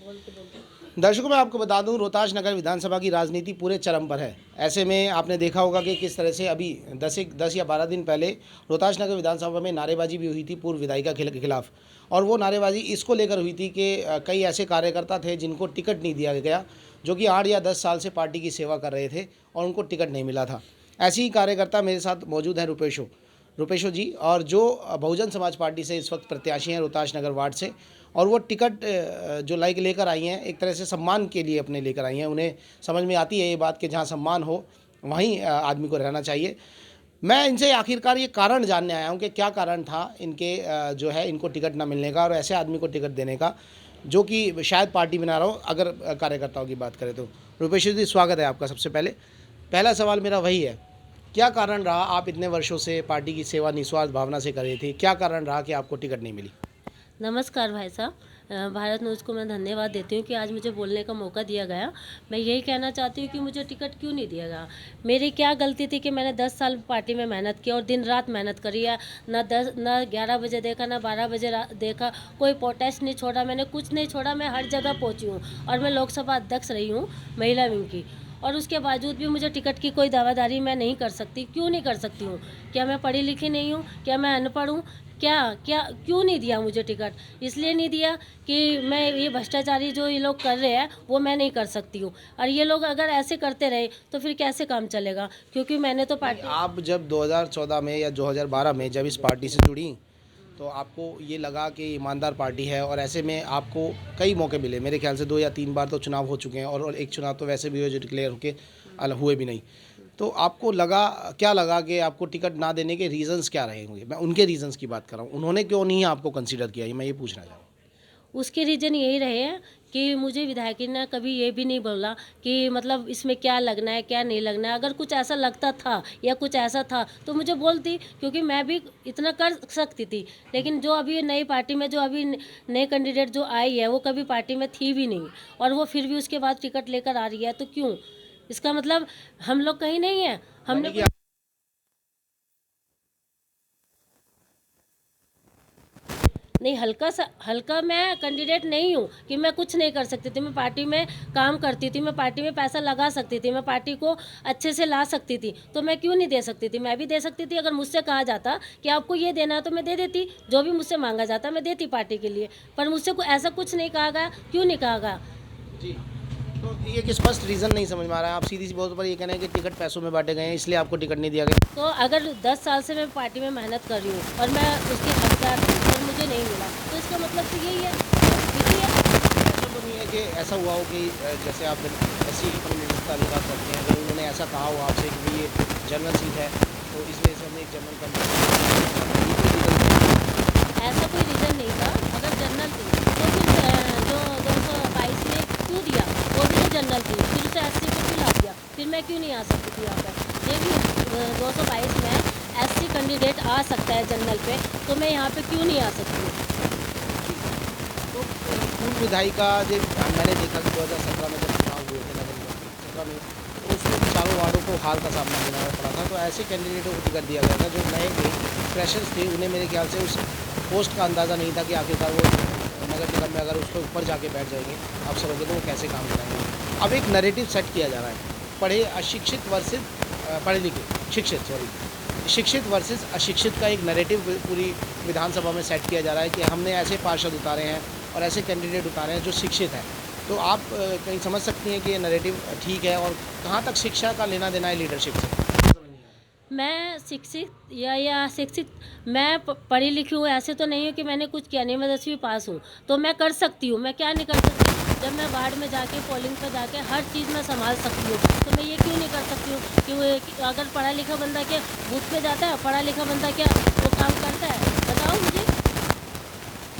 दर्शकों मैं आपको बता दूं, रोहतास नगर विधानसभा की राजनीति पूरे चरम पर है। ऐसे में आपने देखा होगा कि किस तरह से अभी 10 या 12 दिन पहले रोहतास नगर विधानसभा में नारेबाजी भी हुई थी पूर्व विधायिका के खिलाफ। और वो नारेबाजी इसको लेकर हुई थी कि कई ऐसे कार्यकर्ता थे जिनको टिकट नहीं दिया गया, जो कि 8 या 10 साल से पार्टी की सेवा कर रहे थे और उनको टिकट नहीं मिला था। ऐसे ही कार्यकर्ता मेरे साथ मौजूद हैं रुपेशो जी, और जो बहुजन समाज पार्टी से इस वक्त प्रत्याशी हैं रोहतास नगर वार्ड से, और वो टिकट जो लेकर आई हैं, एक तरह से सम्मान के लिए अपने लेकर आई हैं। उन्हें समझ में आती है ये बात कि जहाँ सम्मान हो वहीं आदमी को रहना चाहिए। मैं इनसे आखिरकार ये कारण जानने आया हूँ कि क्या कारण था इनके जो है इनको टिकट ना मिलने का और ऐसे आदमी को टिकट देने का जो कि शायद पार्टी बना रहा हो, अगर कार्यकर्ताओं की बात करें तो। रुपेश जी, स्वागत है आपका। सबसे पहला सवाल मेरा वही है, क्या कारण रहा, आप इतने वर्षों से पार्टी की सेवा निस्वार्थ भावना से कर रही थी, क्या कारण रहा कि आपको टिकट नहीं मिली? नमस्कार भाई साहब, भारत न्यूज़ को मैं धन्यवाद देती हूँ कि आज मुझे बोलने का मौका दिया गया। मैं यही कहना चाहती हूँ कि मुझे टिकट क्यों नहीं दिया गया। मेरी क्या गलती थी कि मैंने 10 साल पार्टी में मेहनत की और दिन रात मेहनत करी है। ना 11 बजे देखा, ना 12 बजे देखा, कोई प्रोटेस्ट नहीं छोड़ा, मैंने कुछ नहीं छोड़ा। मैं हर जगह पहुँची हूँ और मैं लोकसभा अध्यक्ष रही हूँ महिला विंग की, और उसके बावजूद भी मुझे टिकट की कोई दावेदारी मैं नहीं कर सकती। क्यों नहीं कर सकती हूँ? क्या मैं पढ़ी लिखी नहीं हूँ? क्या मैं अनपढ़ हूँ? क्या क्यों नहीं दिया मुझे टिकट? इसलिए नहीं दिया कि मैं ये भ्रष्टाचारी जो ये लोग कर रहे हैं वो मैं नहीं कर सकती हूँ, और ये लोग अगर ऐसे करते रहे तो फिर कैसे काम चलेगा? क्योंकि मैंने तो पार्टी, आप जब 2014 में या 2012 में जब इस पार्टी से जुड़ी तो आपको ये लगा कि ईमानदार पार्टी है, और ऐसे में आपको कई मौके मिले। मेरे ख्याल से 2 या 3 बार तो चुनाव हो चुके हैं, और एक चुनाव तो वैसे भी हुए जो डिक्लेयर होके हुए भी नहीं। तो आपको क्या लगा कि आपको टिकट ना देने के रीज़न्स क्या रहे होंगे? मैं उनके रीज़न्स की बात कर रहा हूँ, उन्होंने क्यों नहीं आपको कंसिडर किया, ये मैं ये पूछना चाह रहा हूँ। उसके रीज़न यही रहे हैं कि मुझे विधायक ने कभी ये भी नहीं बोला कि मतलब इसमें क्या लगना है क्या नहीं लगना है। अगर कुछ ऐसा लगता था या कुछ ऐसा था तो मुझे बोलती, क्योंकि मैं भी इतना कर सकती थी। लेकिन जो अभी नई पार्टी में जो अभी नए कैंडिडेट जो आई है वो कभी पार्टी में थी भी नहीं, और वो फिर भी उसके बाद टिकट लेकर आ रही है, तो क्यों? इसका मतलब हम लोग कहीं नहीं है। हमने नहीं, हल्का मैं कैंडिडेट नहीं हूँ कि मैं कुछ नहीं कर सकती थी। मैं पार्टी में काम करती थी, मैं पार्टी में पैसा लगा सकती थी, मैं पार्टी को अच्छे से ला सकती थी, तो मैं क्यों नहीं दे सकती थी? मैं भी दे सकती थी। अगर मुझसे कहा जाता कि आपको ये देना है तो मैं दे देती, जो भी मुझसे मांगा जाता मैं देती पार्टी के लिए। पर मुझसे ऐसा कुछ नहीं कहा गया। क्यों नहीं कहा गया जी, तो ये कि स्पष्ट रीज़न नहीं समझ में आ रहा है। आप सीधी सी बात पर ये कहना है कि टिकट पैसों में बांटे गए हैं इसलिए आपको टिकट नहीं दिया गया। तो अगर 10 साल से मैं पार्टी में मेहनत कर रही हूँ और मैं उसकी हकदार थी और मुझे नहीं मिला, तो इसका मतलब तो यही है, ऐसा तो नहीं है कि ऐसा हुआ हो कि जैसे आप ऐसी ताल्लुकात करते हैं, अगर उन्होंने ऐसा कहा हो आपसे कि ये जनरल सीट है तो इस वजह से हमने एक जनरल ऐसा कोई रीज़न नहीं था। अगर जनरल थी तो फिर जो 222 में क्यों दिया? वो भी तो जनरल थी, फिर उसे 80 पे क्यों ला दिया? फिर मैं क्यों नहीं आ सकती थी यहाँ पर? ये भी 222 में SC कैंडिडेट आ सकता है जनरल पे, तो मैं यहाँ पे क्यों नहीं आ सकती हूँ? तो पूर्व विधायिका जो मैंने देखा कि 2017 में जब चुनाव हुए थे नगर निगम 17 में, तो उसमें चारों वार्डों को हार का सामना करना पड़ा था। तो ऐसे कैंडिडेटों को टिकट दिया गया था जो नए थे, फ्रेशर्स थे। उन्हें मेरे ख्याल से उस पोस्ट का अंदाज़ा नहीं था कि आखिरकार वो नगर निगम में अगर उसके ऊपर जाके बैठ जाएंगे अफसरों के, तो वो कैसे काम कराएंगे। अब एक नैरेटिव सेट किया जा रहा है, पढ़े अशिक्षित वर्सेस पढ़े लिखे शिक्षित वर्सेस अशिक्षित का एक नैरेटिव पूरी विधानसभा में सेट किया जा रहा है कि हमने ऐसे पार्षद उतारे हैं और ऐसे कैंडिडेट उतारे हैं जो शिक्षित हैं। तो आप कहीं समझ सकती हैं कि ये नैरेटिव ठीक है, और कहाँ तक शिक्षा का लेना देना है लीडरशिप से? मैं शिक्षित मैं पढ़ी लिखी हूँ, ऐसे तो नहीं हूँ कि मैंने कुछ किया नहीं। मैं 10वीं पास हूँ, तो मैं कर सकती हूँ। मैं क्या नहीं कर सकती? जब मैं वार्ड में जाके पोलिंग पर जाके हर चीज़ में संभाल सकती हूँ, तो मैं ये क्यों नहीं कर सकती हूँ कि अगर पढ़ा लिखा बंदा क्या बूथ पे जाता है? पढ़ा लिखा बंदा क्या वो काम करता है?